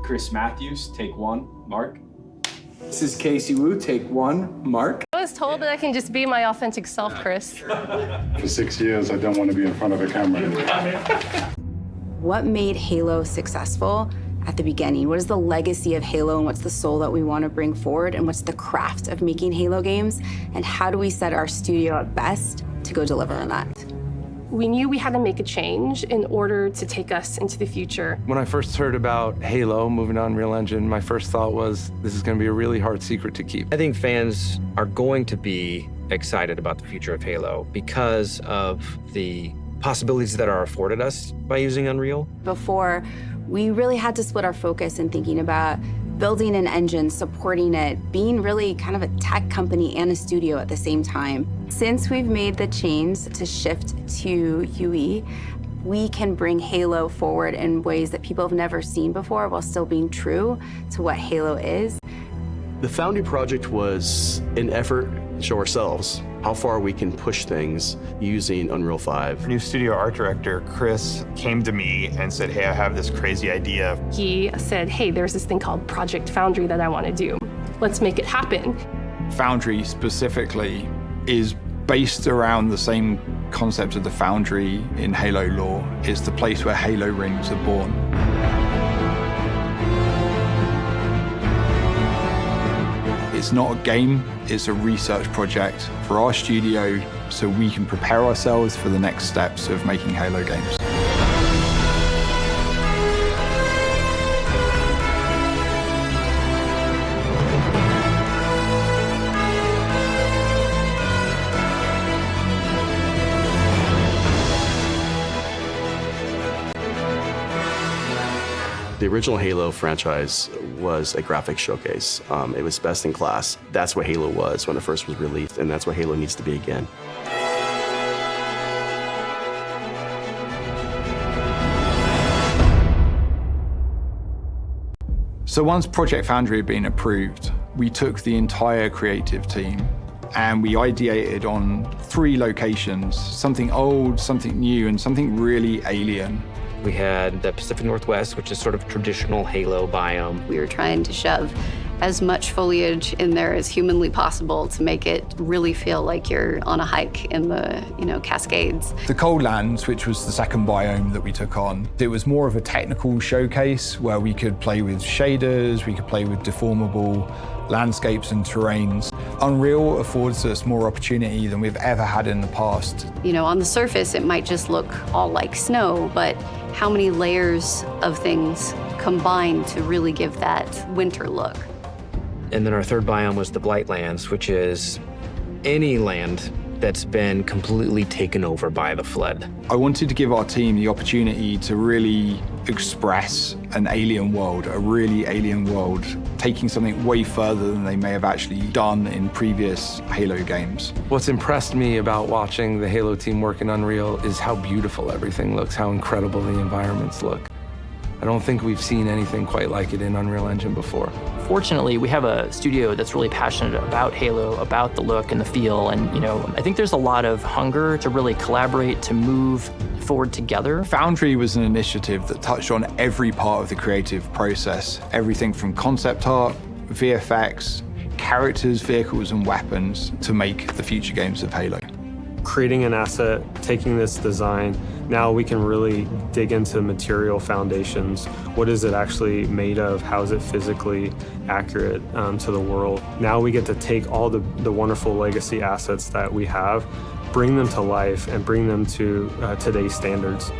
Chris Matthews, take one. Mark. This is Casey Wu, take one. Mark. I was told that I can just be my authentic self, Chris. For 6 years, I don't want to be in front of a camera. What made Halo successful at the beginning? What is the legacy of Halo, and what's the soul that we want to bring forward, and what's the craft of making Halo games, and how do we set our studio up best to go deliver on that? We knew we had to make a change in order to take us into the future. When I first heard about Halo moving on Unreal Engine, my first thought was, this is going to be a really hard secret to keep. I think fans are going to be excited about the future of Halo because of the possibilities that are afforded us by using Unreal. Before, we really had to split our focus in thinking about building an engine, supporting it, being really kind of a tech company and a studio at the same time. Since we've made the change to shift to UE, we can bring Halo forward in ways that people have never seen before while still being true to what Halo is. The Foundry project was an effort to show ourselves how far we can push things using Unreal 5. New studio art director, Chris, came to me and said, hey, I have this crazy idea. He said, hey, there's this thing called Project Foundry that I want to do. Let's make it happen. Foundry specifically is based around the same concept of the Foundry in Halo lore. It's the place where Halo rings are born. It's not a game, it's a research project for our studio so we can prepare ourselves for the next steps of making Halo games. The original Halo franchise was a graphics showcase. It was best in class. That's what Halo was when it first was released, and that's what Halo needs to be again. So once Project Foundry had been approved, we took the entire creative team and we ideated on 3 locations, something old, something new, and something really alien. We had the Pacific Northwest, which is sort of traditional Halo biome. We were trying to shove as much foliage in there as humanly possible to make it really feel like you're on a hike in the, Cascades. The Coldlands, which was the second biome that we took on, it was more of a technical showcase where we could play with shaders, we could play with deformable landscapes and terrains. Unreal affords us more opportunity than we've ever had in the past. On the surface, it might just look all like snow, but how many layers of things combine to really give that winter look? And then our third biome was the Blightlands, which is any land that's been completely taken over by the flood. I wanted to give our team the opportunity to really express an alien world, a really alien world, taking something way further than they may have actually done in previous Halo games. What's impressed me about watching the Halo team work in Unreal is how beautiful everything looks, how incredible the environments look. I don't think we've seen anything quite like it in Unreal Engine before. Fortunately, we have a studio that's really passionate about Halo, about the look and the feel, and I think there's a lot of hunger to really collaborate, to move forward together. Foundry was an initiative that touched on every part of the creative process, everything from concept art, VFX, characters, vehicles, and weapons to make the future games of Halo. Creating an asset, taking this design, now we can really dig into material foundations. What is it actually made of? How is it physically accurate to the world? Now we get to take all the wonderful legacy assets that we have, bring them to life, and bring them to today's standards.